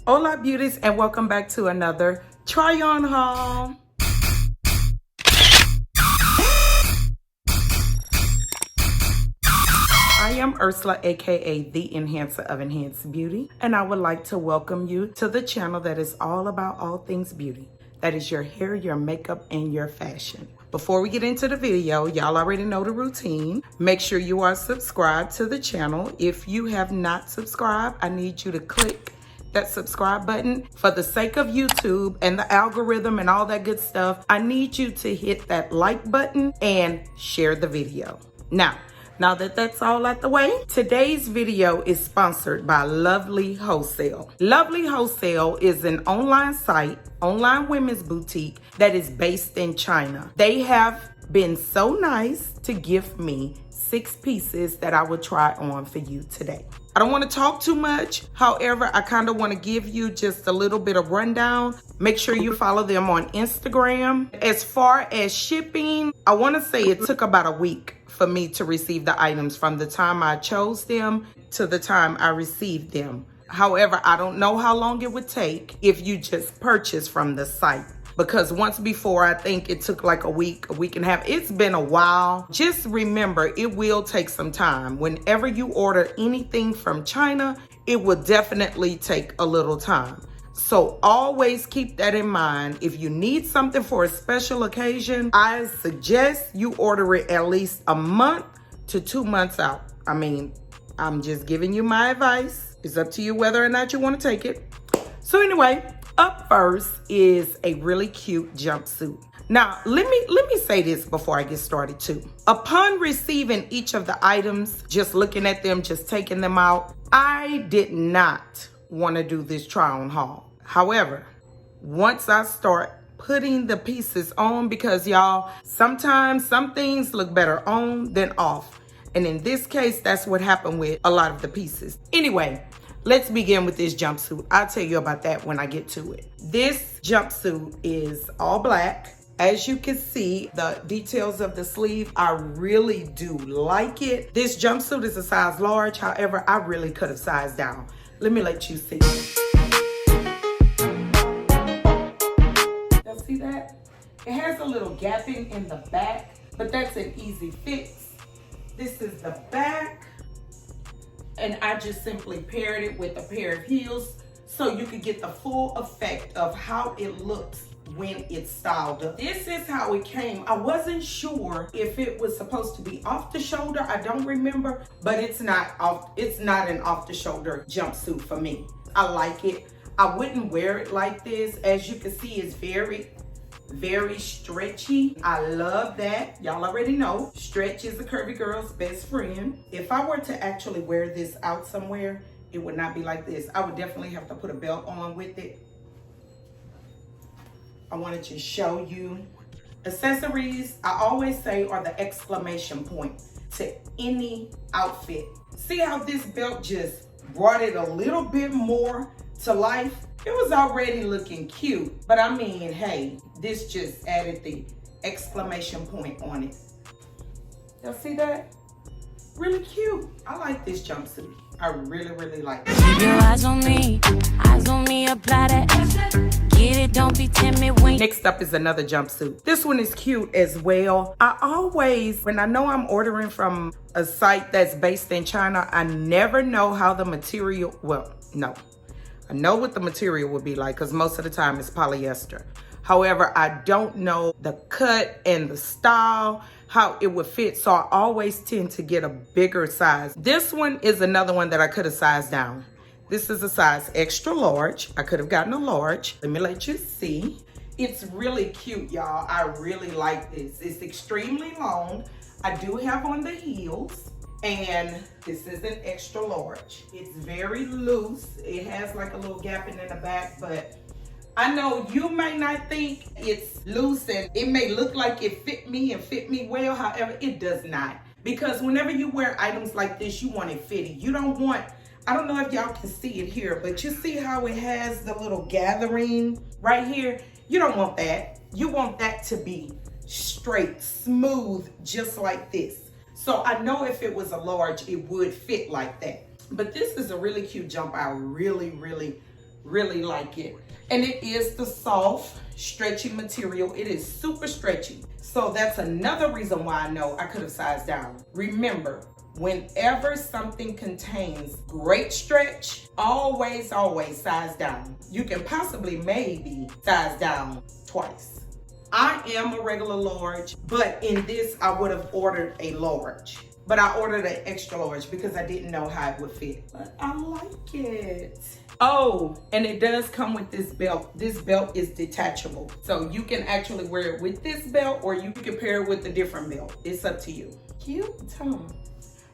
Hola beauties, and welcome back to another try on haul. I am Ursula, aka the Enhancer of Enhanced Beauty, and I would like to welcome you to the channel that is all about all things beauty. That is your hair, your makeup, and your fashion. Before we get into the video, y'all already know the routine. Make sure you are subscribed to the channel. If you have not subscribed, I need you to click that subscribe button. For the sake of YouTube and the algorithm and all that good stuff, I need you to hit that like button and share the video. Now that that's all out the way, today's video is sponsored by Lovely Wholesale. Lovely Wholesale is an online site, online women's boutique that is based in China. They have been so nice to give me 6 pieces that I will try on for you today. I don't want to talk too much. However, I kind of want to give you just a little bit of rundown. Make sure you follow them on Instagram. As far as shipping, I want to say it took about a week for me to receive the items from the time I chose them to the time I received them. However, I don't know how long it would take if you just purchase from the site. Because once before, I think it took like a week and a half. It's been a while. Just remember, it will take some time. Whenever you order anything from China, it will definitely take a little time. So always keep that in mind. If you need something for a special occasion, I suggest you order it at least a month to 2 months out. I mean, I'm just giving you my advice. It's up to you whether or not you want to take it. So anyway, up first is a really cute jumpsuit. Now, let me say this before I get started too. Upon receiving each of the items, just looking at them, just taking them out, I did not want to do this try on haul. However, once I start putting the pieces on, because y'all, sometimes some things look better on than off. And in this case, that's what happened with a lot of the pieces. Anyway, let's begin with this jumpsuit. I'll tell you about that when I get to it. This jumpsuit is all black. As you can see, the details of the sleeve, I really do like it. This jumpsuit is a size large. However, I really could have sized down. Let me let you see. Y'all see that? It has a little gapping in the back, but that's an easy fix. This is the back. And I just simply paired it with a pair of heels so you could get the full effect of how it looks when it's styled up. This is how it came. I wasn't sure if it was supposed to be off the shoulder. I don't remember, but it's not an off the shoulder jumpsuit for me. I like it. I wouldn't wear it like this. As you can see, it's very stretchy. I love that. Y'all already know stretch is a curvy girl's best friend. If I were to actually wear this out somewhere, it would not be like this. I would definitely have to put a belt on with it. I wanted to show you accessories. I always say are the exclamation point to any outfit. See how this belt just brought it a little bit more to life? It was already looking cute, but I mean, hey, this just added the exclamation point on it. Y'all see that? Really cute. I like this jumpsuit. I really like it. Keep your eyes on me, apply that. Get it, don't be timid when. Next up is another jumpsuit. This one is cute as well. I always, when I know I'm ordering from a site that's based in China, I never know how the material, well, no. I know what the material would be like because most of the time it's polyester. However, I don't know the cut and the style, how it would fit. So I always tend to get a bigger size. This one is another one that I could have sized down. This is a size extra large. I could have gotten a large. Let me let you see. It's really cute, y'all. I really like this. It's extremely long. I do have on the heels. And this is an extra large. It's very loose. It has like a little gapping in the back, but I know you may not think it's loose and it may look like it fit me and fit me well. However, it does not. Because whenever you wear items like this, you want it fitted. You don't want, I don't know if y'all can see it here, but you see how it has the little gathering right here? You don't want that. You want that to be straight, smooth, just like this. So I know if it was a large, it would fit like that. But this is a really cute jump. I really really like it. And it is the soft, stretchy material. It is super stretchy. So that's another reason why I know I could have sized down. Remember, whenever something contains great stretch, always size down. You can possibly maybe size down twice. I am a regular large, but in this I would have ordered a large. But I ordered an extra large because I didn't know how it would fit. But I like it. Oh, and it does come with this belt. This belt is detachable. So you can actually wear it with this belt, or you can pair it with a different belt. It's up to you. Cute, huh?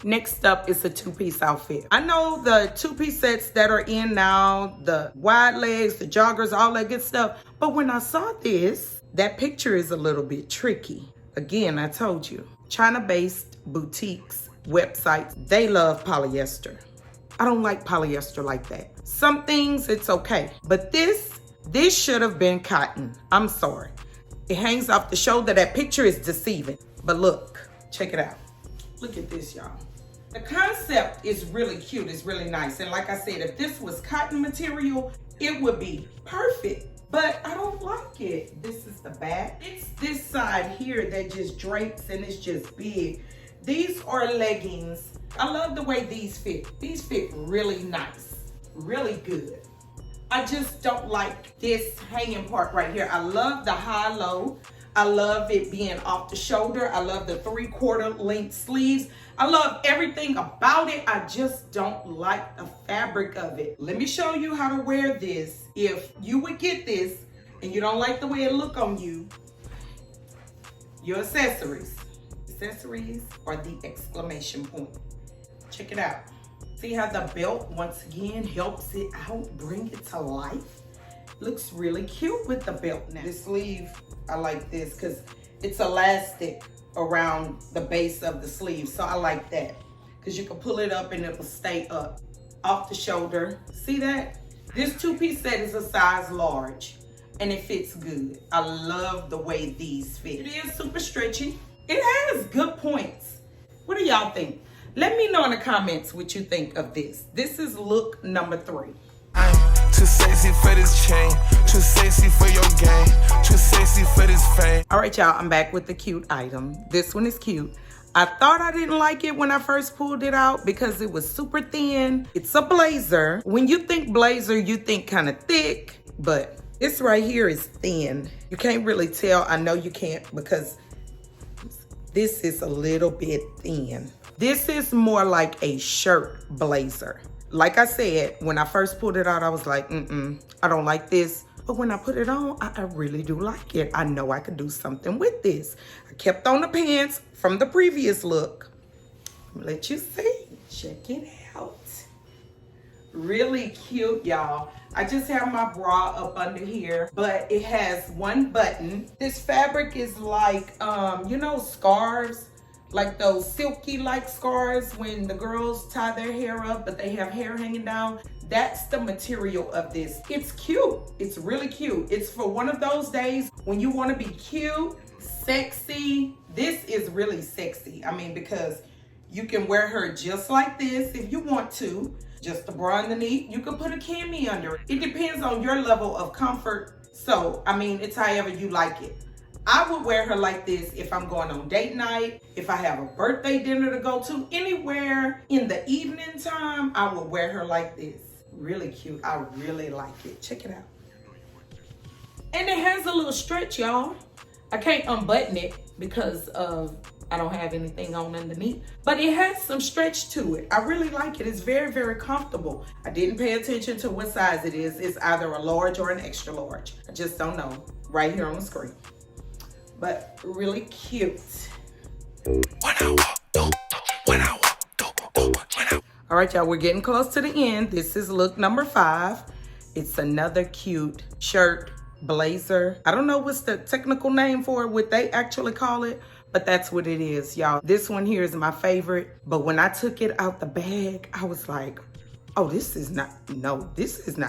Next up is a two-piece outfit. I know the two-piece sets that are in now, the wide legs, the joggers, all that good stuff. But when I saw this, that picture is a little bit tricky. Again, I told you, China-based boutiques, websites, they love polyester. I don't like polyester like that. Some things, it's okay. But this should have been cotton. I'm sorry. It hangs off the shoulder. That picture is deceiving. But look, check it out. Look at this, y'all. The concept is really cute. It's really nice. And like I said, if this was cotton material, it would be perfect. But I don't like it. This is the back. It's this side here that just drapes and it's just big. These are leggings. I love the way these fit. These fit really nice, really good. I just don't like this hanging part right here. I love the high-low. I love it being off the shoulder. I love the 3/4 length sleeves. I love everything about it. I just don't like the fabric of it. Let me show you how to wear this. If you would get this and you don't like the way it look on you, your accessories. Accessories are the exclamation point. Check it out. See how the belt once again helps it out, bring it to life. Looks really cute with the belt now. This sleeve, I like this because it's elastic around the base of the sleeve. So I like that because you can pull it up and it will stay up. Off the shoulder, see that? This two-piece set is a size large and it fits good. I love the way these fit. It is super stretchy. It has good points. What do y'all think? Let me know in the comments what you think of this. This is look number 3. I'm too sexy for this chain, too sexy for your game, too sexy for this fame. All right, y'all, I'm back with the cute item. This one is cute. I thought I didn't like it when I first pulled it out because it was super thin. It's a blazer. When you think blazer, you think kind of thick, but this right here is thin. You can't really tell. I know you can't because this is a little bit thin. This is more like a shirt blazer. Like I said, when I first pulled it out, I was like, I don't like this. But when I put it on, I really do like it. I know I could do something with this. I kept on the pants from the previous look. Let you see. Check it out. Really cute, y'all. I just have my bra up under here, but it has one button. This fabric is like, you know, scarves, like those silky like scarves when the girls tie their hair up, but they have hair hanging down. That's the material of this. It's cute. It's really cute. It's for one of those days when you want to be cute, sexy. This is really sexy. I mean, because you can wear her just like this if you want to. Just a bra underneath. You can put a cami under it. It depends on your level of comfort. So, I mean, it's however you like it. I would wear her like this if I'm going on date night, if I have a birthday dinner to go to, anywhere in the evening time, I would wear her like this. Really cute. I really like it. Check it out. And it has a little stretch, y'all. I can't unbutton it because I don't have anything on underneath, but it has some stretch to it. I really like it. It's very, very comfortable. I didn't pay attention to what size it is. It's either a large or an extra large. I just don't know. Right here on the screen. But really cute. All right, y'all, we're getting close to the end. This is look number 5. It's another cute shirt, blazer. I don't know what's the technical name for it, what they actually call it, but that's what it is, y'all. This one here is my favorite, but when I took it out the bag, I was like, oh, this is not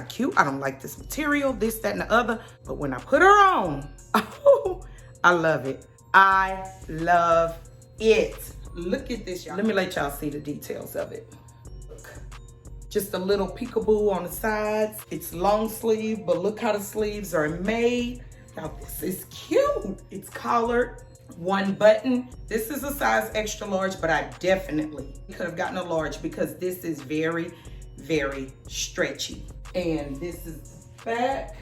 cute. I don't like this material, this, that, and the other. But when I put her on, oh, I love it. I love it. Look at this, y'all. Let me let y'all see the details of it. Look. just a little peekaboo on the sides. It's long sleeve, but look how the sleeves are made. Now this is cute. It's collared, one button. This is a size extra large, but I definitely could have gotten a large because this is very, very stretchy. And this is the back.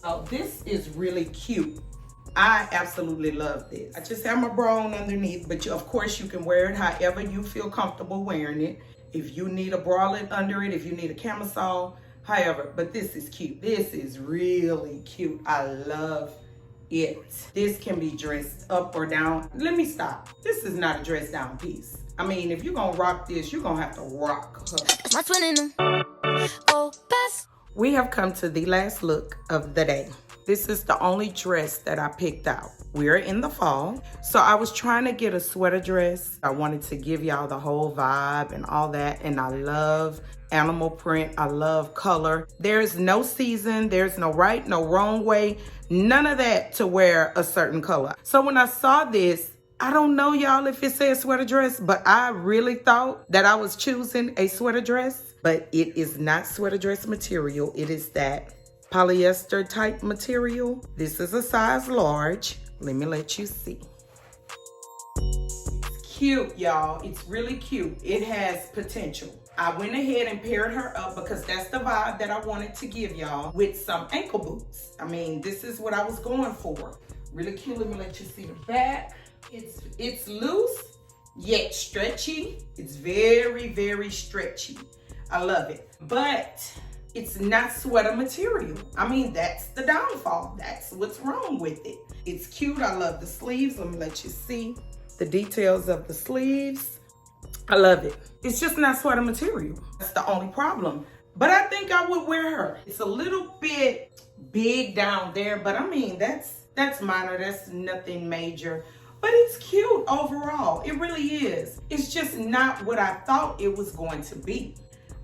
Oh, this is really cute. I absolutely love this. I just have my bra on underneath, but of course you can wear it however you feel comfortable wearing it. If you need a bralette under it, if you need a camisole, however, but this is cute. This is really cute. I love it. This can be dressed up or down. Let me stop. This is not a dress down piece. I mean, if you're gonna rock this, you're gonna have to rock her. We have come to the last look of the day. This is the only dress that I picked out. We're in the fall, so I was trying to get a sweater dress. I wanted to give y'all the whole vibe and all that, and I love animal print. I love color. There's no season, there's no right, no wrong way, none of that to wear a certain color. So when I saw this, I don't know, y'all, if it says sweater dress, but I really thought that I was choosing a sweater dress, but it is not sweater dress material. It is that polyester type material. This is a size large. Let me let you see. It's cute, y'all. It's really cute. It has potential. I went ahead and paired her up because that's the vibe that I wanted to give y'all with some ankle boots. I mean, this is what I was going for. Really cute. Let me let you see the back. It's loose yet stretchy. It's very, very stretchy. I love it. But it's not sweater material. I mean, that's the downfall. That's what's wrong with it. It's cute. I love the sleeves. Let me let you see the details of the sleeves. I love it. It's just not sweater material. That's the only problem. But I think I would wear her. It's a little bit big down there, but I mean, that's minor. That's nothing major. But it's cute overall. It really is. It's just not what I thought it was going to be.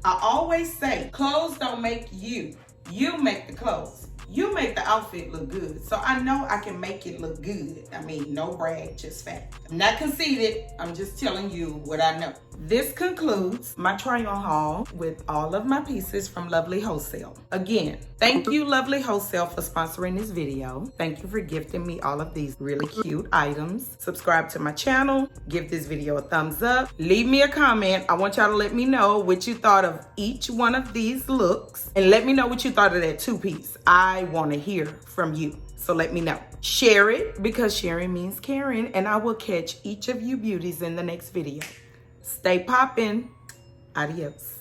I always say, clothes don't make you. You make the clothes. You make the outfit look good. So I know I can make it look good. I mean, no brag, just fact. I'm not conceited. I'm just telling you what I know. This concludes my try-on haul with all of my pieces from Lovely Wholesale. Again, thank you, Lovely Wholesale, for sponsoring this video. Thank you for gifting me all of these really cute items. Subscribe to my channel. Give this video a thumbs up. Leave me a comment. I want y'all to let me know what you thought of each one of these looks. And let me know what you thought of that two-piece. I want to hear from you. So let me know. Share it because sharing means caring. And I will catch each of you beauties in the next video. Stay poppin'. Adios.